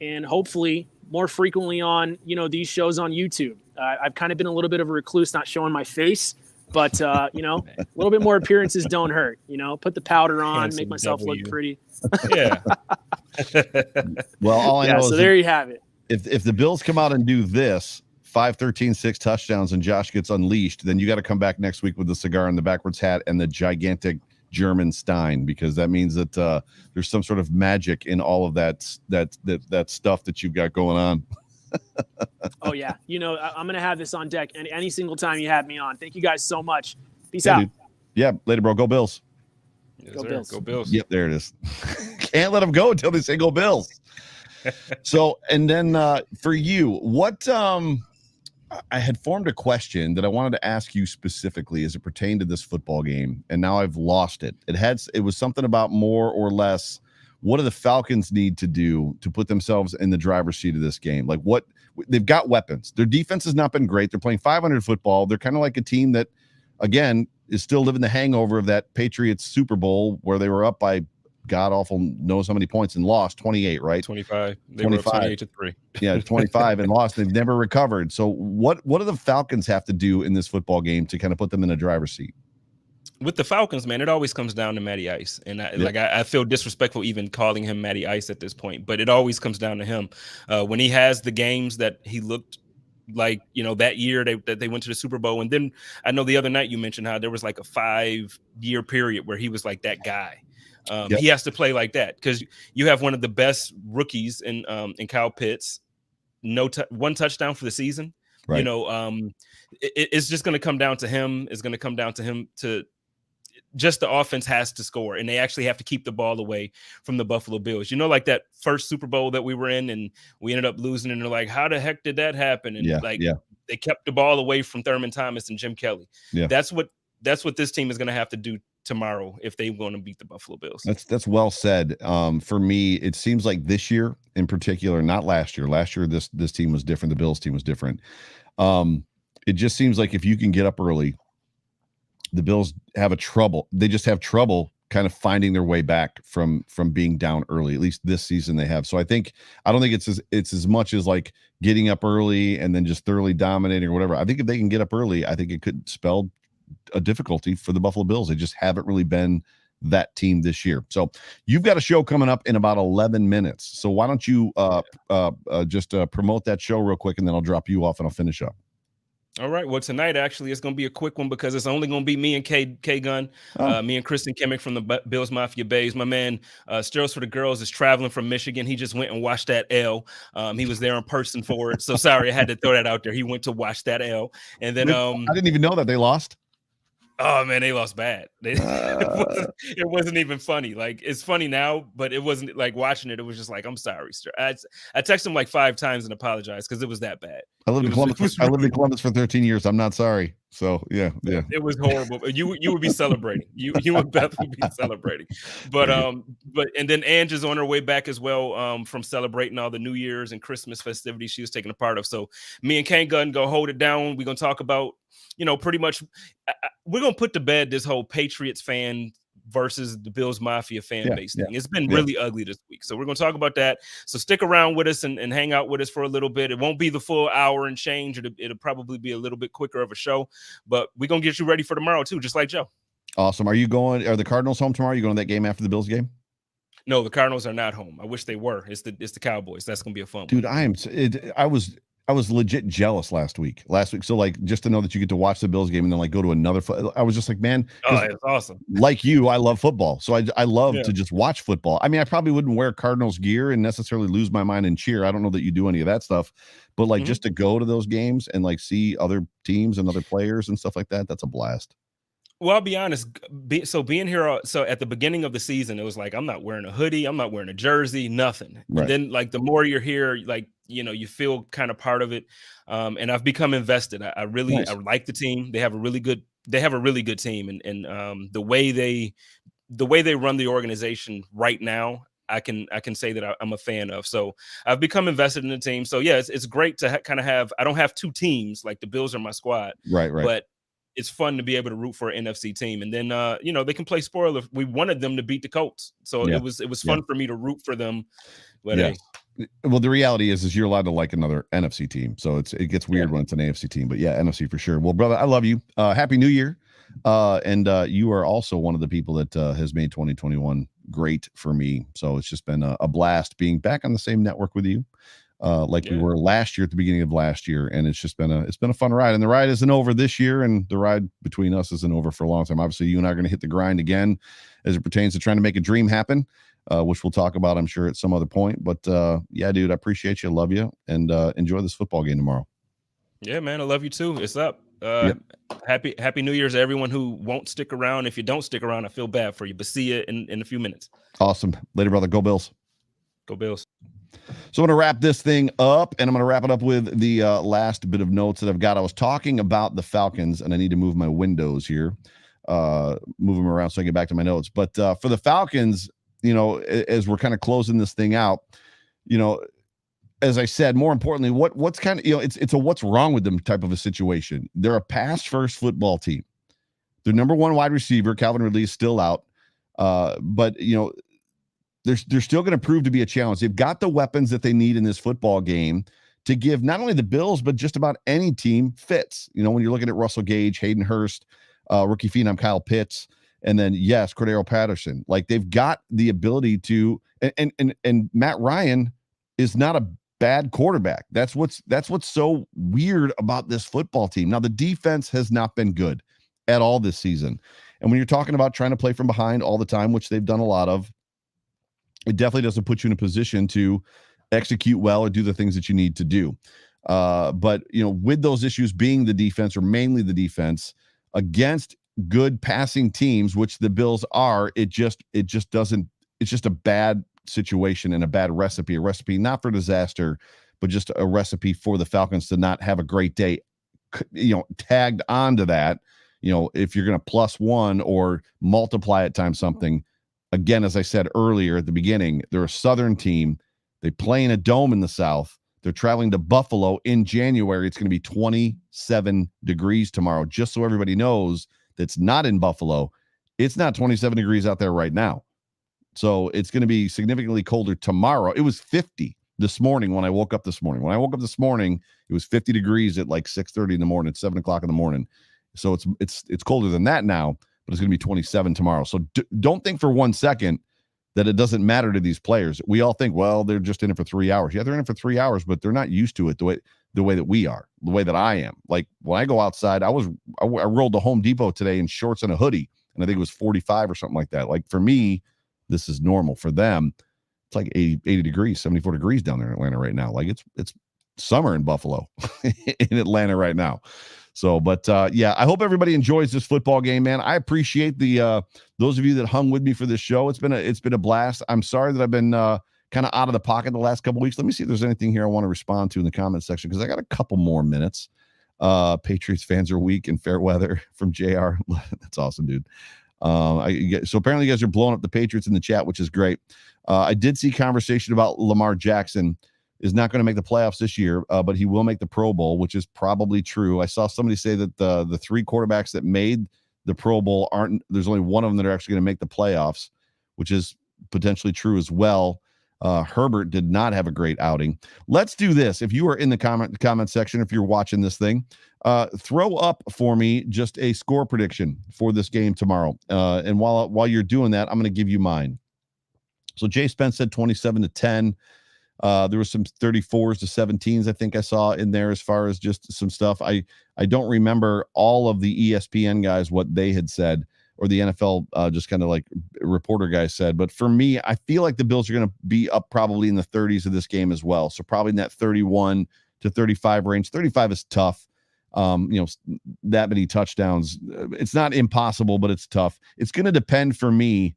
and hopefully more frequently on these shows on YouTube. I've kind of been a little bit of a recluse, not showing my face, but a little bit more appearances don't hurt. Put the powder on, make myself look pretty. Yeah. Well, all I know is so there you have it. If the Bills come out and do this 5-13, 6 touchdowns, and Josh gets unleashed, then you got to come back next week with the cigar and the backwards hat and the gigantic German Stein, because that means that there's some sort of magic in all of that stuff that you've got going on. Oh yeah, I'm gonna have this on deck any single time you have me on. Thank you guys so much. Peace out. Dude. Yeah, later, bro. Go Bills. Yes, go Bills. Go Bills. Yep, there it is. Can't let them go until they say go Bills. So, and then for you, what I had formed a question that I wanted to ask you specifically as it pertained to this football game, and now I've lost it. It was something about more or less, what do the Falcons need to do to put themselves in the driver's seat of this game? Like, what they've got weapons. Their defense has not been great. They're playing 500 football. They're kind of like a team that, again, is still living the hangover of that Patriots Super Bowl where they were up by god awful knows how many points and lost 28, right? 25. They were up 28-3. Yeah, 25 and lost. They've never recovered. So what do the Falcons have to do in this football game to kind of put them in a driver's seat? With the Falcons, man, it always comes down to Matty Ice. And I feel disrespectful even calling him Matty Ice at this point, but it always comes down to him. When he has the games that he looked like, that year that they went to the Super Bowl. And then I know the other night you mentioned how there was like a 5-year period where he was like that guy. He has to play like that because you have one of the best rookies in Kyle Pitts, one touchdown for the season. Right. It's just going to come down to him. It's going to come down to him to just the offense has to score, and they actually have to keep the ball away from the Buffalo Bills. Like that first Super Bowl that we were in, and we ended up losing, and they're like, how the heck did that happen? And they kept the ball away from Thurman Thomas and Jim Kelly. Yeah. That's what this team is going to have to do tomorrow if they want to beat the Buffalo Bills. That's well said. For me, it seems like this year in particular, not last year. Last year, this team was different. The Bills team was different. It just seems like if you can get up early, the Bills they just have trouble kind of finding their way back from being down early. At least this season they have. So I don't think it's as much as like getting up early and then just thoroughly dominating or whatever. I think if they can get up early, I think it could spell a difficulty for the Buffalo Bills. They just haven't really been that team this year. So you've got a show coming up in about 11 minutes. So why don't you just promote that show real quick, and then I'll drop you off and I'll finish up. All right. Well, tonight, actually, it's going to be a quick one because it's only going to be me and K-Gun, me and Kristen Kimmick from the Bills Mafia Bays. My man, Steros for the Girls, is traveling from Michigan. He just went and watched that L. He was there in person for it. So sorry, I had to throw that out there. He went to watch that L. And then I didn't even know that they lost. Oh man, they lost bad. It wasn't even funny. Like, it's funny now, but it wasn't like watching it. It was just like, I'm sorry, sir. I texted him like 5 times and apologized because it was that bad. I lived in Columbus for 13 years. I'm not sorry. So yeah. It was horrible. You would be celebrating. You would definitely be celebrating. But and then Ange is on her way back as well from celebrating all the New Year's and Christmas festivities she was taking a part of. So me and Kane Gunn go hold it down. We're gonna talk about, pretty much we're gonna put to bed this whole Patriots fan versus the Bills Mafia fan base thing. It's been really ugly this week. So we're going to talk about that. So stick around with us and hang out with us for a little bit. It won't be the full hour and change. It'll probably be a little bit quicker of a show, but we're going to get you ready for tomorrow too, just like Joe. Awesome. Are the Cardinals home tomorrow? Are you going to that game after the Bills game? No, the Cardinals are not home. I wish they were. It's the Cowboys. That's going to be a fun one. Dude, I was legit jealous last week. So like, just to know that you get to watch the Bills game and then like go to another, I was just like, man, it's awesome. Like you, I love football. So I love to just watch football. I mean, I probably wouldn't wear Cardinals gear and necessarily lose my mind and cheer. I don't know that you do any of that stuff, but like just to go to those games and like see other teams and other players and stuff like that, that's a blast. Well, I'll be honest. Being here, so at the beginning of the season, it was like, I'm not wearing a hoodie, I'm not wearing a jersey, nothing. Right. And then, like, the more you're here, like, you feel kind of part of it. And I've become invested. I like the team. They have a really good team, and the way they run the organization right now, I can say that I'm a fan of. So I've become invested in the team. So yeah, it's great to kind of have. I don't have two teams, like the Bills are my squad, right. But it's fun to be able to root for an NFC team, and then they can play spoiler. We wanted them to beat the Colts, so it was fun for me to root for them. But well, the reality is you're allowed to like another NFC team, so it gets weird when it's an AFC team. But yeah, NFC for sure. Well, brother, I love you. Happy New Year, and you are also one of the people that has made 2021 great for me. So it's just been a blast being back on the same network with you. We were last year at the beginning of last year, and it's been a fun ride. And the ride isn't over this year, and the ride between us isn't over for a long time. Obviously, you and I are going to hit the grind again as it pertains to trying to make a dream happen, which we'll talk about, I'm sure, at some other point. But yeah, dude, I appreciate you, love you, and enjoy this football game tomorrow. Yeah, man, I love you too. It's up. Happy New Year's to everyone who won't stick around. If you don't stick around, I feel bad for you, but see you in a few minutes. Awesome. Later, brother. Go Bills. Go Bills. So I'm going to wrap this thing up, and I'm going to wrap it up with the last bit of notes that I've got. I was talking about the Falcons, and I need to move my windows here, move them around so I get back to my notes. But for the Falcons, as we're kind of closing this thing out, as I said, more importantly, what's kind of, it's a what's wrong with them type of a situation. They're a pass-first football team. Their number one wide receiver, Calvin Ridley, is still out, but they're still going to prove to be a challenge. They've got the weapons that they need in this football game to give not only the Bills, but just about any team fits. When you're looking at Russell Gage, Hayden Hurst, rookie phenom Kyle Pitts, and then, Cordero Patterson. Like, they've got the ability to, and Matt Ryan is not a bad quarterback. That's what's so weird about this football team. Now, the defense has not been good at all this season. And when you're talking about trying to play from behind all the time, which they've done a lot of, it definitely doesn't put you in a position to execute well or do the things that you need to do. But with those issues being the defense, or mainly the defense, against good passing teams, which the Bills are, it just doesn't. It's just a bad situation and a bad recipe. A recipe not for disaster, but just a recipe for the Falcons to not have a great day. Tagged onto that, if you're going to +1 or multiply it times something. Again, as I said earlier at the beginning, they're a Southern team. They play in a dome in the South. They're traveling to Buffalo in January. It's going to be 27 degrees tomorrow. Just so everybody knows that's not in Buffalo, it's not 27 degrees out there right now. So it's going to be significantly colder tomorrow. It was 50 this morning when I woke up this morning. When I woke up this morning, it was 50 degrees at like 6:30 in the morning, 7 o'clock in the morning. So it's colder than that now. But it's going to be 27 tomorrow. So don't think for 1 second that it doesn't matter to these players. We all think, well, they're just in it for 3 hours. Yeah, they're in it for 3 hours, but they're not used to it the way that we are, the way that I am. Like, when I go outside, I rolled to Home Depot today in shorts and a hoodie, and I think it was 45 or something like that. Like, for me, this is normal. For them, it's like 80 degrees, 74 degrees down there in Atlanta right now. Like, it's summer in Buffalo, in Atlanta right now. So, but I hope everybody enjoys this football game, man. I appreciate those of you that hung with me for this show. It's been a blast. I'm sorry that I've been kind of out of the pocket the last couple of weeks. Let me see if there's anything here I want to respond to in the comment section, because I got a couple more minutes. Patriots fans are weak in fair weather from JR. That's awesome, dude. So apparently you guys are blowing up the Patriots in the chat, which is great. I did see conversation about Lamar Jackson is not going to make the playoffs this year, but he will make the Pro Bowl, which is probably true. I saw somebody say that the three quarterbacks that made the Pro Bowl there's only one of them that are actually going to make the playoffs, which is potentially true as well. Herbert did not have a great outing. Let's do this. If you are in the comment section, if you're watching this thing, throw up for me just a score prediction for this game tomorrow. And while you're doing that, I'm going to give you mine. So Jay Spence said 27-10. There was some 34s to 17s I think I saw in there as far as just some stuff. I don't remember all of the ESPN guys what they had said, or the NFL just kind of like reporter guys said. But for me, I feel like the Bills are going to be up probably in the 30s of this game as well. So probably in that 31 to 35 range. 35 is tough. that many touchdowns. It's not impossible, but it's tough. It's going to depend for me.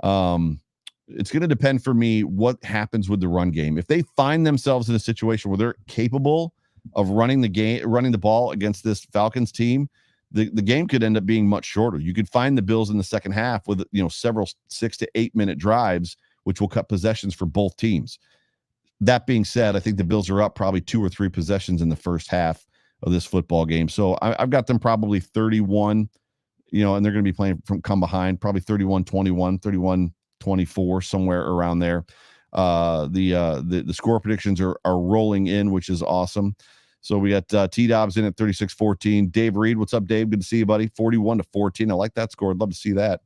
It's going to depend for me what happens with the run game. If they find themselves in a situation where they're capable of running the ball against this Falcons team, the game could end up being much shorter. You could find the Bills in the second half with, several 6 to 8 minute drives, which will cut possessions for both teams. That being said, I think the Bills are up probably 2 or 3 possessions in the first half of this football game. So I've got them probably 31, and they're going to be playing from come behind, probably 31-21, 31-24, somewhere around there. The score predictions are rolling in, which is awesome. So we got T-Dobbs in at 36-14. Dave Reed, what's up, Dave? Good to see you, buddy. 41-14. I like that score. I'd love to see that.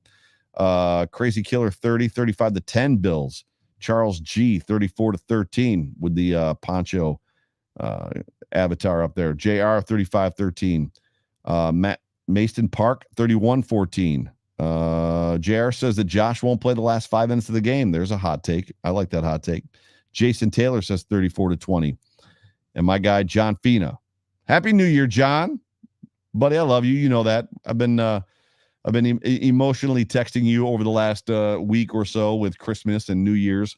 Crazy Killer 35-10 Bills. Charles G 34-13 with the poncho avatar up there. JR 35-13. Matt Maston Park 31-14. JR says that Josh won't play the last 5 minutes of the game. There's a hot take. I like that hot take. Jason Taylor says 34-20. And my guy John Fina. Happy New Year, John. Buddy, I love you. You know that. I've been emotionally texting you over the last week or so with Christmas and New Year's.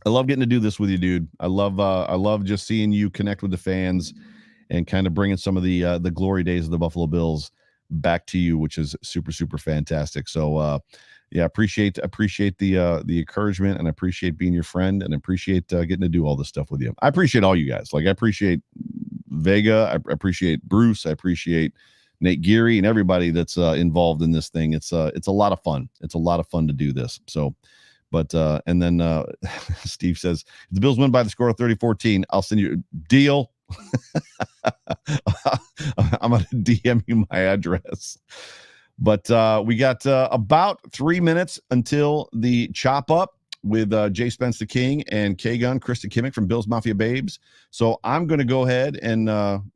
I love getting to do this with you, dude. I love just seeing you connect with the fans and kind of bringing some of the glory days of the Buffalo Bills back to you, which is super, super fantastic. So, appreciate the encouragement, and I appreciate being your friend, and appreciate getting to do all this stuff with you. I appreciate all you guys. Like, I appreciate Vega. I appreciate Bruce. I appreciate Nate Geary and everybody that's involved in this thing. It's a lot of fun. It's a lot of fun to do this. So, but and then Steve says, if the Bills win by the score of 30-14, I'll send you a deal. I'm going to DM you my address. But we got about 3 minutes until the chop up with Jay Spence the King and K-Gun, Krista Kimmick from Bills Mafia Babes. So I'm going to go ahead and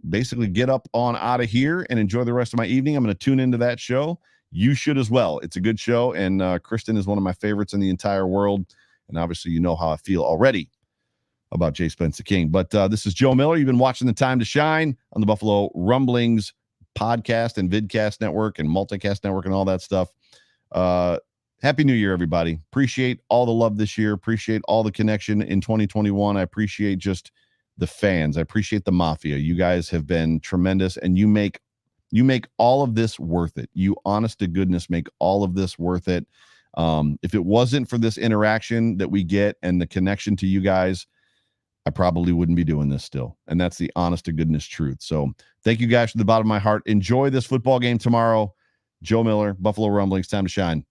basically get up on out of here and enjoy the rest of my evening. I'm going to tune into that show. You should as well. It's a good show, and Kristen is one of my favorites in the entire world. And obviously, you know how I feel already about Jay Spence the King. But this is Joe Miller. You've been watching The Time to Shine on the Buffalo Rumblings podcast and vidcast network and multicast network and all that stuff. Happy New Year, everybody. Appreciate all the love this year. Appreciate all the connection in 2021. I appreciate just the fans. I appreciate the Mafia. You guys have been tremendous, and you make all of this worth it. You honest to goodness make all of this worth it. If it wasn't for this interaction that we get and the connection to you guys, I probably wouldn't be doing this still. And that's the honest to goodness truth. So thank you guys from the bottom of my heart. Enjoy this football game tomorrow. Joe Miller, Buffalo Rumblings, Time to Shine.